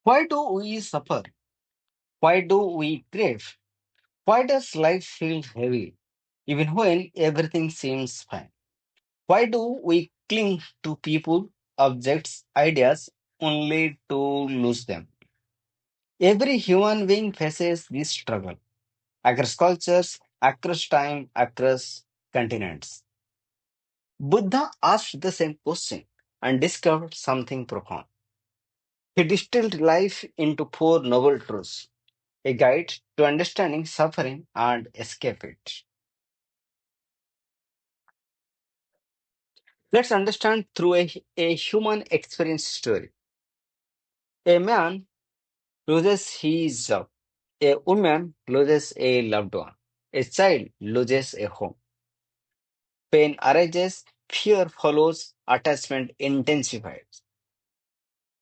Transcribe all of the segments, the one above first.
Why do we suffer? Why do we crave? Why does life feel heavy, even when everything seems fine? Why do we cling to people, objects, ideas only to lose them? Every human being faces this struggle across cultures, across time, across continents. Buddha asked the same question and discovered something profound. He distilled life into four noble truths, a guide to understanding suffering and escape it. Let's understand through a human experience story. A man loses his job, a woman loses a loved one, a child loses a home. Pain arises, fear follows, attachment intensifies.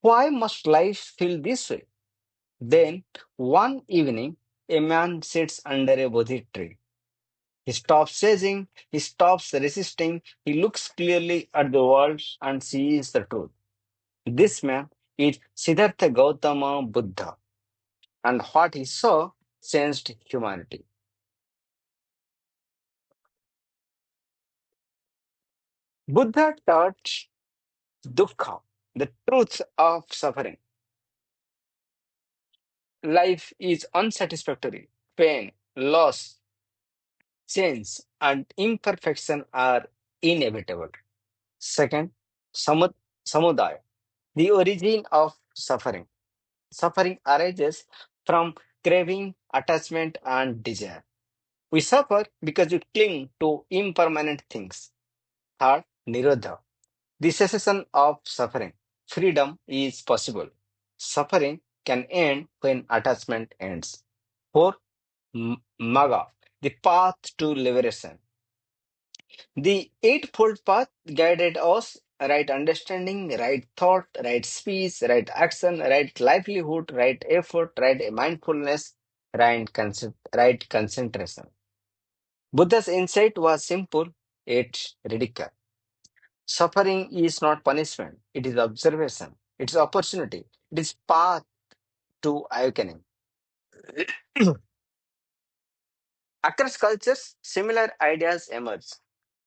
Why must life feel this way? Then, one evening, a man sits under a Bodhi tree. He stops chasing, he stops resisting, he looks clearly at the world and sees the truth. This man is Siddhartha Gautama Buddha, and what he saw changed humanity. Buddha taught dukkha, the truth of suffering. Life is unsatisfactory. Pain, loss, change, and imperfection are inevitable. Second, samudaya, the origin of suffering. Suffering arises from craving, attachment, and desire. We suffer because we cling to impermanent things. Third, nirodha, the cessation of suffering. Freedom is possible. Suffering can end when attachment ends. Fourth, maga, the path to liberation. The eightfold path guided us right understanding, right thought, right speech, right action, right livelihood, right effort, right mindfulness, right concentration. Buddha's insight was simple yet radical. Suffering is not punishment, it is observation, it is opportunity, it is path to awakening. Across cultures, similar ideas emerge.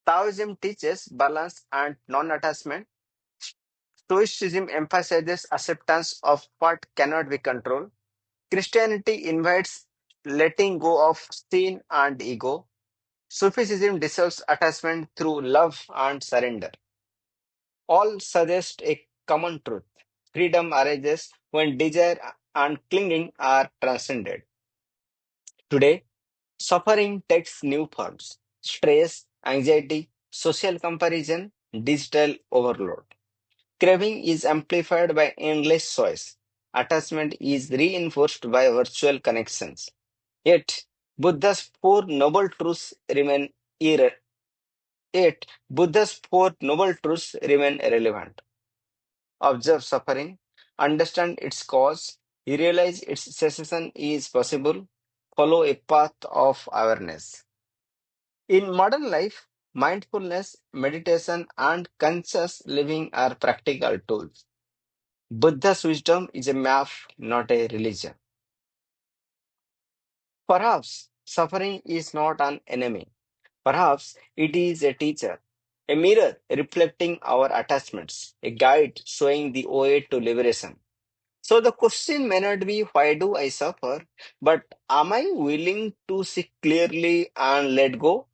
Taoism teaches balance and non attachment. Stoicism emphasizes acceptance of what cannot be controlled. Christianity invites letting go of sin and ego. Sufism dissolves attachment through love and surrender. All suggest a common truth. Freedom arises when desire and clinging are transcended. Today, suffering takes new forms stress, anxiety, social comparison, digital overload. Craving is amplified by endless choice. Attachment is reinforced by virtual connections. Yet, Buddha's four noble truths remain irre- yet Buddha's four noble truths remain relevant. Observe suffering, understand its cause, realize its cessation is possible, follow a path of awareness. In modern life, mindfulness, meditation, and conscious living are practical tools. Buddha's wisdom is a map, not a religion. Perhaps suffering is not an enemy. Perhaps it is a teacher, a mirror reflecting our attachments, a guide showing the way to liberation. So the question may not be why do I suffer, but am I willing to see clearly and let go?